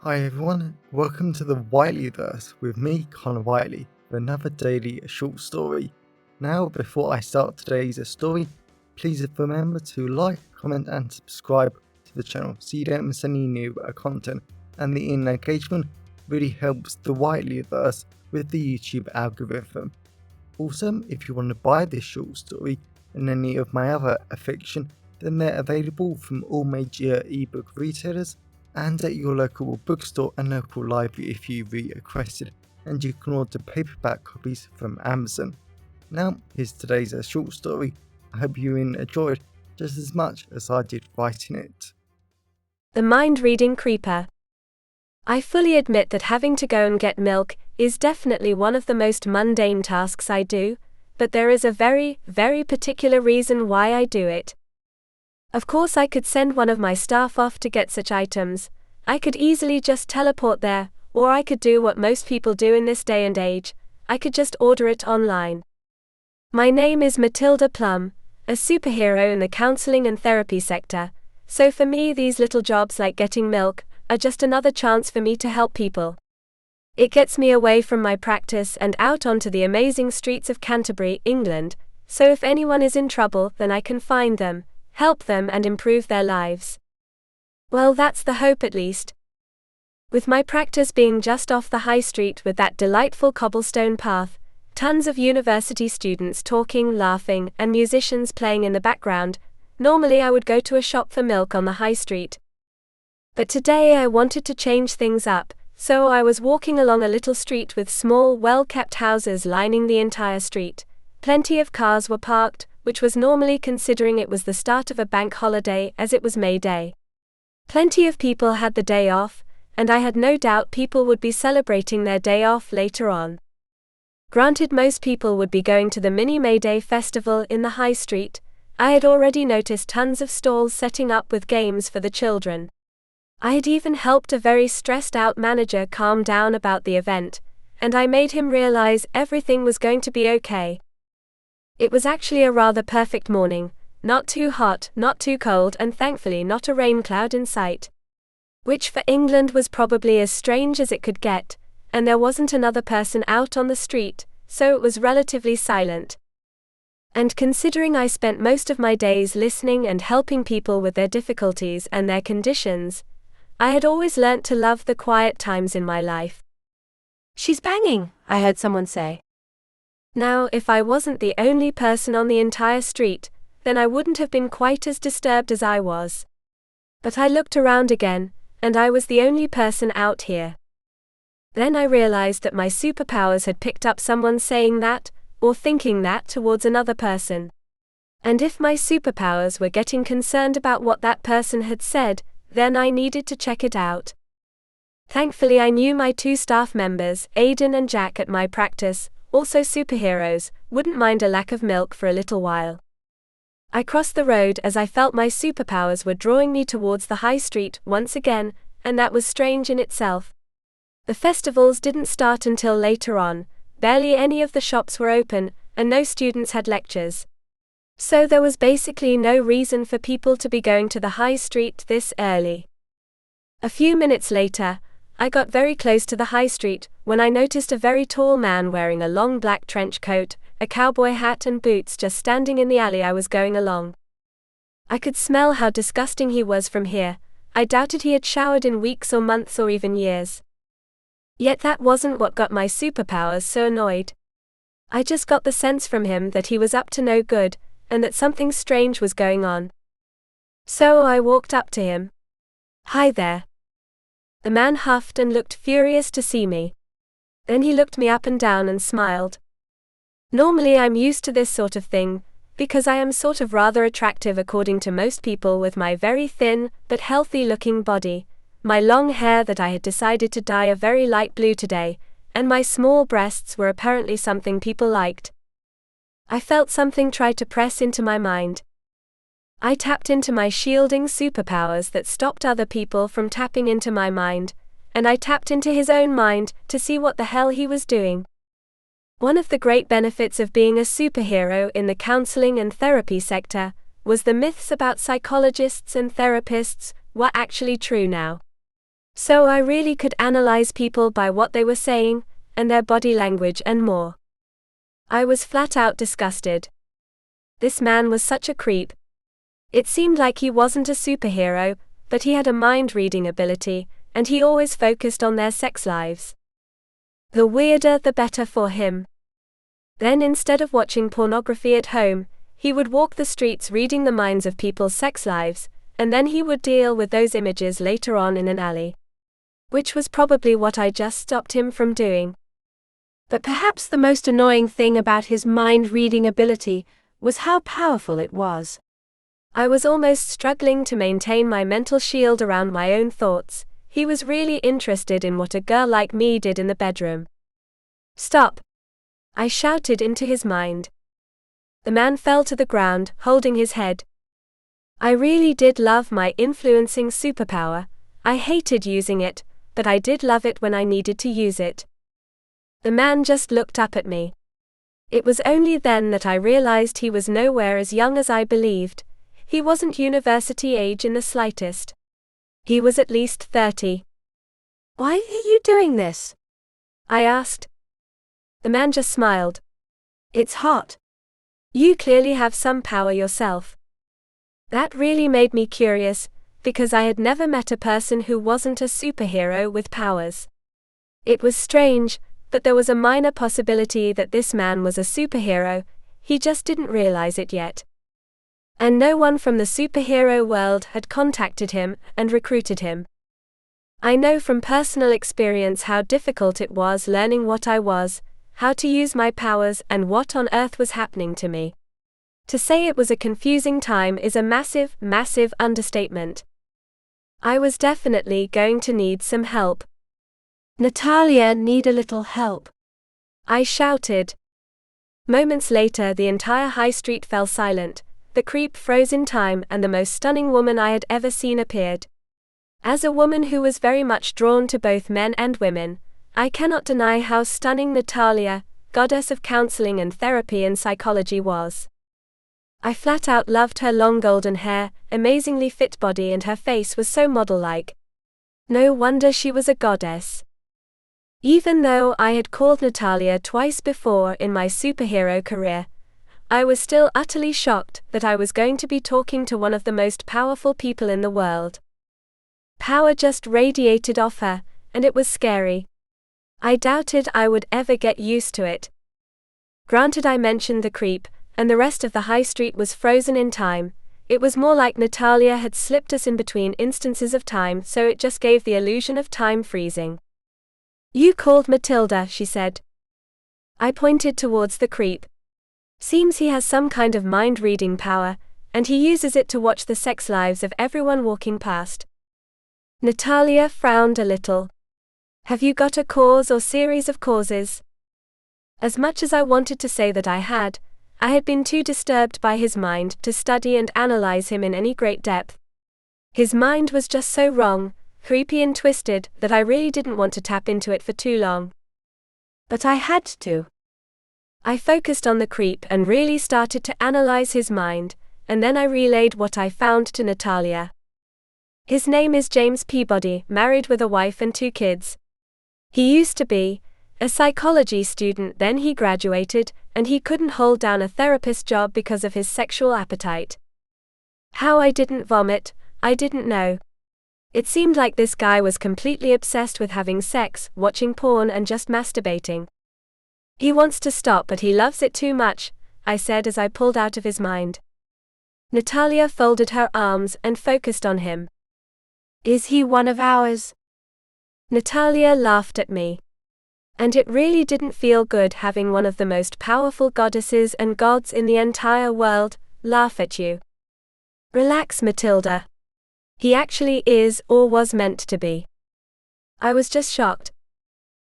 Hi everyone, welcome to the Whiteleyverse with me, Connor Whiteley, for another daily short story. Now, before I start today's story, please remember to like, comment and subscribe to the channel so you don't miss any new content, and the engagement really helps the Whiteleyverse with the YouTube algorithm. Also, if you want to buy this short story and any of my other fiction, then they're available from all major ebook retailers and at your local bookstore and local library if you requested, and you can order paperback copies from Amazon. Now, here's today's short story. I hope you enjoyed just as much as I did writing it. The Mind-Reading Creeper. I fully admit that having to go and get milk is definitely one of the most mundane tasks I do, but there is a very, very particular reason why I do it. Of course, I could send one of my staff off to get such items. I could easily just teleport there, or I could do what most people do in this day and age. I could just order it online. My name is Matilda Plum, a superhero in the counseling and therapy sector, so for me these little jobs like getting milk are just another chance for me to help people. It gets me away from my practice and out onto the amazing streets of Canterbury, England, so if anyone is in trouble then I can find them, help them and improve their lives. Well, that's the hope at least. With my practice being just off the high street with that delightful cobblestone path, tons of university students talking, laughing, and musicians playing in the background, normally I would go to a shop for milk on the high street. But today I wanted to change things up, so I was walking along a little street with small, well-kept houses lining the entire street. Plenty of cars were parked, which was normally considering it was the start of a bank holiday as it was May Day. Plenty of people had the day off, and I had no doubt people would be celebrating their day off later on. Granted, most people would be going to the mini May Day festival in the high street. I had already noticed tons of stalls setting up with games for the children. I had even helped a very stressed out manager calm down about the event, and I made him realize everything was going to be okay. It was actually a rather perfect morning, not too hot, not too cold, and thankfully not a rain cloud in sight. Which for England was probably as strange as it could get, and there wasn't another person out on the street, so it was relatively silent. And considering I spent most of my days listening and helping people with their difficulties and their conditions, I had always learnt to love the quiet times in my life. "She's banging," I heard someone say. Now, if I wasn't the only person on the entire street, then I wouldn't have been quite as disturbed as I was. But I looked around again, and I was the only person out here. Then I realized that my superpowers had picked up someone saying that, or thinking that towards another person. And if my superpowers were getting concerned about what that person had said, then I needed to check it out. Thankfully, I knew my two staff members, Aidan and Jack at my practice, also superheroes, wouldn't mind a lack of milk for a little while. I crossed the road as I felt my superpowers were drawing me towards the high street once again, and that was strange in itself. The festivals didn't start until later on, barely any of the shops were open, and no students had lectures. So there was basically no reason for people to be going to the high street this early. A few minutes later, I got very close to the high street when I noticed a very tall man wearing a long black trench coat, a cowboy hat and boots just standing in the alley I was going along. I could smell how disgusting he was from here. I doubted he had showered in weeks or months or even years. Yet that wasn't what got my superpowers so annoyed. I just got the sense from him that he was up to no good, and that something strange was going on. So I walked up to him. "Hi there." The man huffed and looked furious to see me. Then he looked me up and down and smiled. Normally I'm used to this sort of thing, because I am sort of rather attractive according to most people with my very thin, but healthy-looking body, my long hair that I had decided to dye a very light blue today, and my small breasts were apparently something people liked. I felt something try to press into my mind. I tapped into my shielding superpowers that stopped other people from tapping into my mind, and I tapped into his own mind to see what the hell he was doing. One of the great benefits of being a superhero in the counseling and therapy sector was the myths about psychologists and therapists were actually true now. So I really could analyze people by what they were saying, and their body language and more. I was flat out disgusted. This man was such a creep. It seemed like he wasn't a superhero, but he had a mind-reading ability, and he always focused on their sex lives. The weirder the better for him. Then instead of watching pornography at home, he would walk the streets reading the minds of people's sex lives, and then he would deal with those images later on in an alley. Which was probably what I just stopped him from doing. But perhaps the most annoying thing about his mind-reading ability was how powerful it was. I was almost struggling to maintain my mental shield around my own thoughts. He was really interested in what a girl like me did in the bedroom. "Stop!" I shouted into his mind. The man fell to the ground, holding his head. I really did love my influencing superpower. I hated using it, but I did love it when I needed to use it. The man just looked up at me. It was only then that I realized he was nowhere as young as I believed. He wasn't university age in the slightest. He was at least 30. "Why are you doing this?" I asked. The man just smiled. "It's hot. You clearly have some power yourself." That really made me curious, because I had never met a person who wasn't a superhero with powers. It was strange, but there was a minor possibility that this man was a superhero. He just didn't realize it yet. And no one from the superhero world had contacted him and recruited him. I know from personal experience how difficult it was learning what I was, how to use my powers, and what on earth was happening to me. To say it was a confusing time is a massive, massive understatement. I was definitely going to need some help. "Natalia, need a little help," I shouted. Moments later, the entire high street fell silent. The creep froze in time, and the most stunning woman I had ever seen appeared. As a woman who was very much drawn to both men and women, I cannot deny how stunning Natalia, goddess of counseling and therapy and psychology, was. I flat out loved her long golden hair, amazingly fit body, and her face was so model-like. No wonder she was a goddess. Even though I had called Natalia twice before in my superhero career, I was still utterly shocked that I was going to be talking to one of the most powerful people in the world. Power just radiated off her, and it was scary. I doubted I would ever get used to it. Granted, I mentioned the creep, and the rest of the high street was frozen in time. It was more like Natalia had slipped us in between instances of time, so it just gave the illusion of time freezing. "You called Matilda," she said. I pointed towards the creep. Seems he has some kind of mind-reading power, and he uses it to watch the sex lives of everyone walking past. Natalia frowned a little. "Have you got a cause or series of causes?" As much as I wanted to say that I had been too disturbed by his mind to study and analyze him in any great depth. His mind was just so wrong, creepy and twisted, that I really didn't want to tap into it for too long. But I had to. I focused on the creep and really started to analyze his mind, and then I relayed what I found to Natalia. His name is James Peabody, married with a wife and 2 kids. He used to be a psychology student, then he graduated, and he couldn't hold down a therapist job because of his sexual appetite. How I didn't vomit, I didn't know. It seemed like this guy was completely obsessed with having sex, watching porn, and just masturbating. "He wants to stop, but he loves it too much," I said as I pulled out of his mind. Natalia folded her arms and focused on him. "Is he one of ours?" Natalia laughed at me. And it really didn't feel good having one of the most powerful goddesses and gods in the entire world laugh at you. "Relax, Matilda. He actually is, or was meant to be." I was just shocked.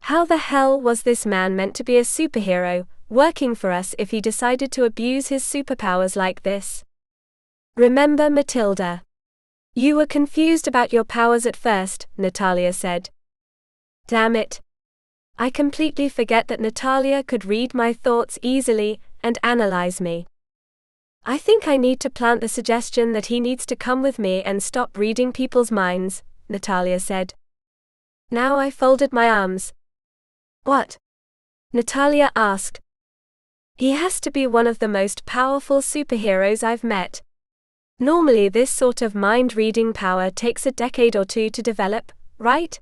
How the hell was this man meant to be a superhero, working for us, if he decided to abuse his superpowers like this? "Remember, Matilda. You were confused about your powers at first," Natalia said. Damn it. I completely forget that Natalia could read my thoughts easily and analyze me. "I think I need to plant the suggestion that he needs to come with me and stop reading people's minds," Natalia said. Now I folded my arms. What? Natalia asked. He has to be one of the most powerful superheroes I've met. Normally this sort of mind-reading power takes a decade or two to develop, right?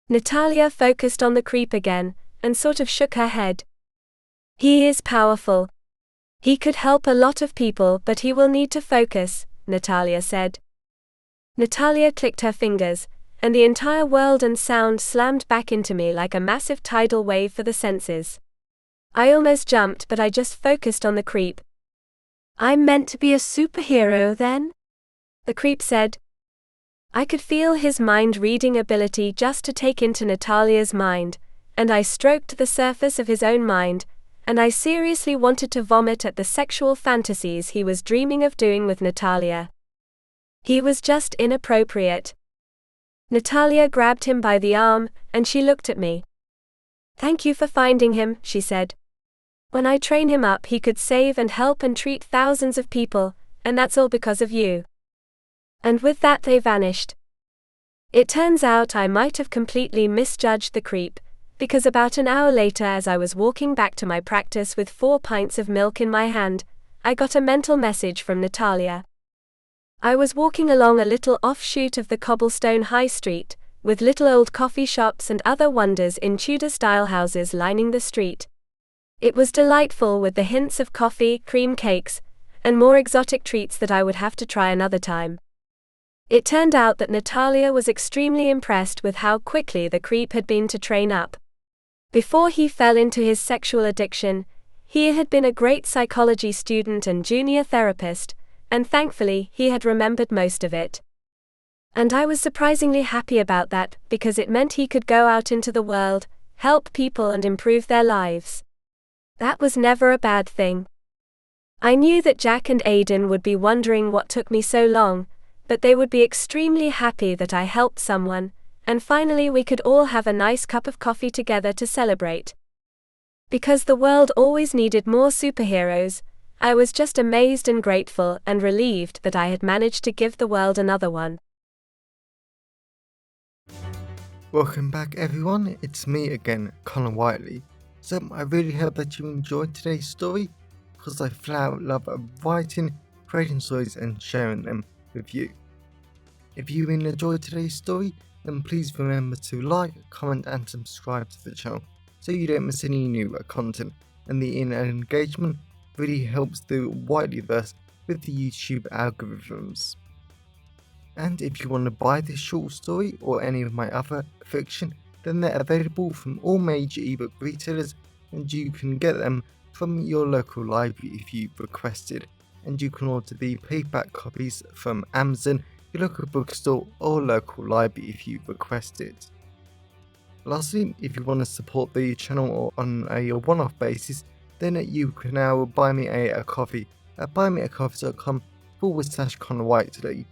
Natalia focused on the creep again, and sort of shook her head. He is powerful. He could help a lot of people, but he will need to focus, Natalia said. Natalia clicked her fingers, and the entire world and sound slammed back into me like a massive tidal wave for the senses. I almost jumped, but I just focused on the creep. I'm meant to be a superhero then? The creep said. I could feel his mind-reading ability just to take into Natalia's mind, and I stroked the surface of his own mind, and I seriously wanted to vomit at the sexual fantasies he was dreaming of doing with Natalia. He was just inappropriate. Natalia grabbed him by the arm, and she looked at me. Thank you for finding him, she said. When I train him up, he could save and help and treat thousands of people, and that's all because of you. And with that they vanished. It turns out I might have completely misjudged the creep, because about an hour later, as I was walking back to my practice with 4 pints of milk in my hand, I got a mental message from Natalia. I was walking along a little offshoot of the cobblestone high street, with little old coffee shops and other wonders in Tudor-style houses lining the street. It was delightful, with the hints of coffee, cream cakes, and more exotic treats that I would have to try another time. It turned out that Natalia was extremely impressed with how quickly the creep had been to train up. Before he fell into his sexual addiction, he had been a great psychology student and junior therapist, and thankfully he had remembered most of it. And I was surprisingly happy about that, because it meant he could go out into the world, help people and improve their lives. That was never a bad thing. I knew that Jack and Aidan would be wondering what took me so long, but they would be extremely happy that I helped someone, and finally we could all have a nice cup of coffee together to celebrate. Because the world always needed more superheroes, I was just amazed and grateful and relieved that I had managed to give the world another one. Welcome back everyone, it's me again, Connor Whiteley. So I really hope that you enjoyed today's story, because I flat out love writing, creating stories and sharing them with you. If you really enjoyed today's story, then please remember to like, comment and subscribe to the channel so you don't miss any new content, and the engagement really helps the Whiteleyverse with the YouTube algorithms. And if you want to buy this short story or any of my other fiction, then they're available from all major ebook retailers, and you can get them from your local library if you requested, and you can order the paperback copies from Amazon, your local bookstore or local library if you request it. Lastly, if you want to support the channel on a one-off basis, then you can now buy me a coffee at buymeacoffee.com/Connor Whiteley.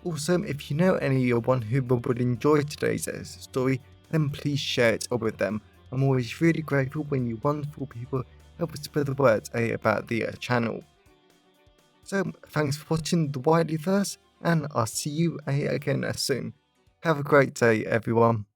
Also, if you know anyone who would enjoy today's story, then please share it with them. I'm always really grateful when you wonderful people help spread the word about the channel. So, thanks for watching the Whiteleyverse, and I'll see you again soon. Have a great day, everyone.